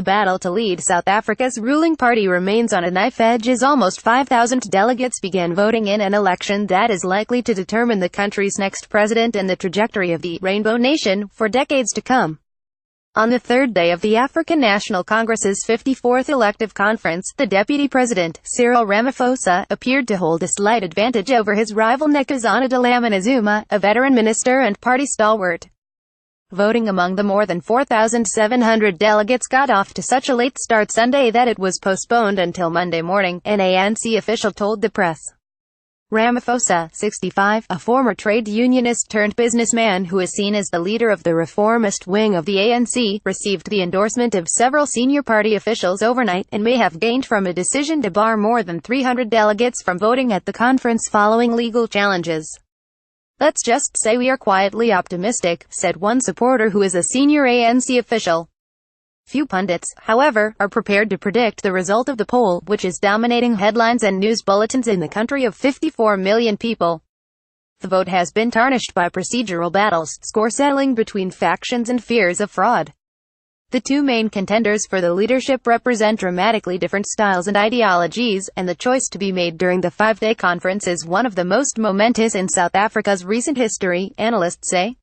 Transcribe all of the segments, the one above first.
The battle to lead South Africa's ruling party remains on a knife edge as almost 5,000 delegates began voting in an election that is likely to determine the country's next president and the trajectory of the Rainbow Nation for decades to come. On the third day of the African National Congress's 54th elective conference, the deputy president, Cyril Ramaphosa, appeared to hold a slight advantage over his rival Nkoszana DlaminiZuma, a veteran minister and party stalwart. Voting among the more than 4,700 delegates got off to such a late start Sunday that it was postponed until Monday morning, an ANC official told the press. Ramaphosa, 65, a former trade unionist turned businessman who is seen as the leader of the reformist wing of the ANC, received the endorsement of several senior party officials overnight, and may have gained from a decision to bar more than 300 delegates from voting at the conference following legal challenges. "Let's just say we are quietly optimistic," said one supporter who is a senior ANC official. Few pundits, however, are prepared to predict the result of the poll, which is dominating headlines and news bulletins in the country of 54 million people. The vote has been tarnished by procedural battles, score settling between factions and fears of fraud. The two main contenders for the leadership represent dramatically different styles and ideologies, and the choice to be made during the 5-day conference is one of the most momentous in South Africa's recent history, analysts say.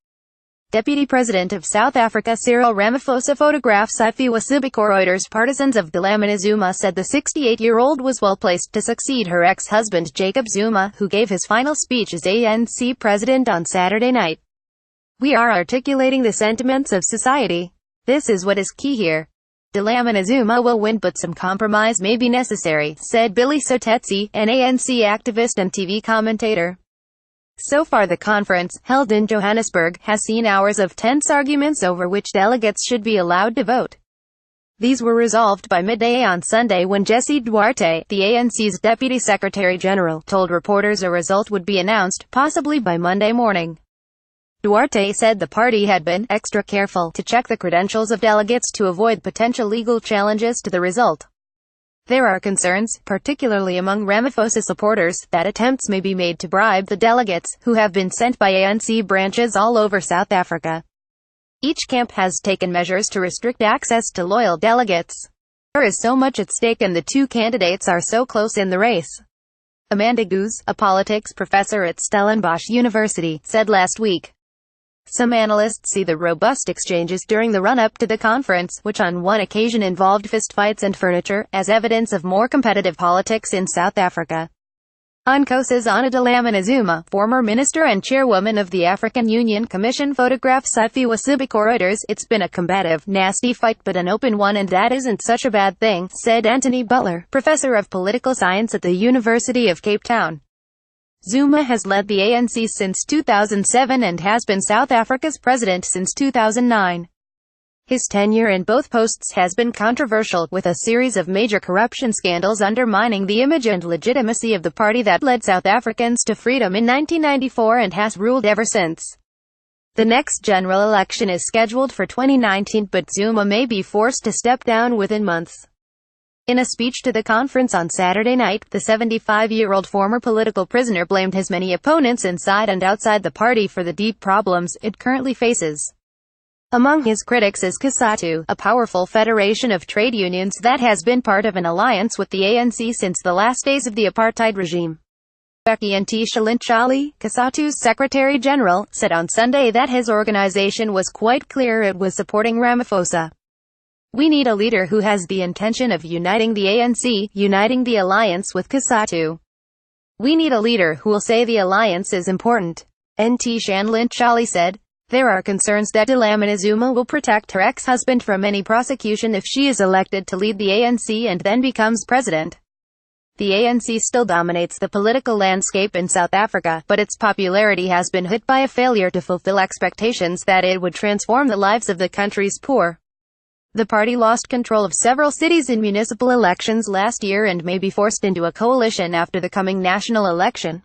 Deputy President of South Africa Cyril Ramaphosa photographed Reuters partisans of DlaminiZuma said the 68-year-old was well placed to succeed her ex-husband Jacob Zuma, who gave his final speech as ANC president on Saturday night. "We are articulating the sentiments of society. This is what is key here. DlaminiZuma will win, but some compromise may be necessary," said Billy Sotetsi, an ANC activist and TV commentator. So far the conference, held in Johannesburg, has seen hours of tense arguments over which delegates should be allowed to vote. These were resolved by midday on Sunday when Jessie Duarte, the ANC's Deputy Secretary General, told reporters a result would be announced, possibly by Monday morning. Duarte said the party had been extra careful to check the credentials of delegates to avoid potential legal challenges to the result. There are concerns, particularly among Ramaphosa supporters, that attempts may be made to bribe the delegates, who have been sent by ANC branches all over South Africa. Each camp has taken measures to restrict access to loyal delegates. There is so much at stake and the two candidates are so close in the race. Amanda Goose, a politics professor at Stellenbosch University, said last week. Some analysts see the robust exchanges during the run-up to the conference, which on one occasion involved fistfights and furniture, as evidence of more competitive politics in South Africa. Nkoszana DlaminiZuma, former minister and chairwoman of the African Union Commission, photographed Reuters. "It's been a combative, nasty fight, but an open one, and that isn't such a bad thing," said Anthony Butler, professor of political science at the University of Cape Town. Zuma has led the ANC since 2007 and has been South Africa's president since 2009. His tenure in both posts has been controversial, with a series of major corruption scandals undermining the image and legitimacy of the party that led South Africans to freedom in 1994 and has ruled ever since. The next general election is scheduled for 2019, but Zuma may be forced to step down within months. In a speech to the conference on Saturday night, the 75-year-old former political prisoner blamed his many opponents inside and outside the party for the deep problems it currently faces. Among his critics is COSATU, a powerful federation of trade unions that has been part of an alliance with the ANC since the last days of the apartheid regime. Nkoszana, COSATU's Secretary General, said on Sunday that his organization was quite clear it was supporting Ramaphosa. "We need a leader who has the intention of uniting the ANC, uniting the alliance with COSATU. We need a leader who will say the alliance is important," Nkoszana said. There are concerns that DlaminiZuma will protect her ex-husband from any prosecution if she is elected to lead the ANC and then becomes president. The ANC still dominates the political landscape in South Africa, but its popularity has been hit by a failure to fulfill expectations that it would transform the lives of the country's poor. The party lost control of several cities in municipal elections last year and may be forced into a coalition after the coming national election.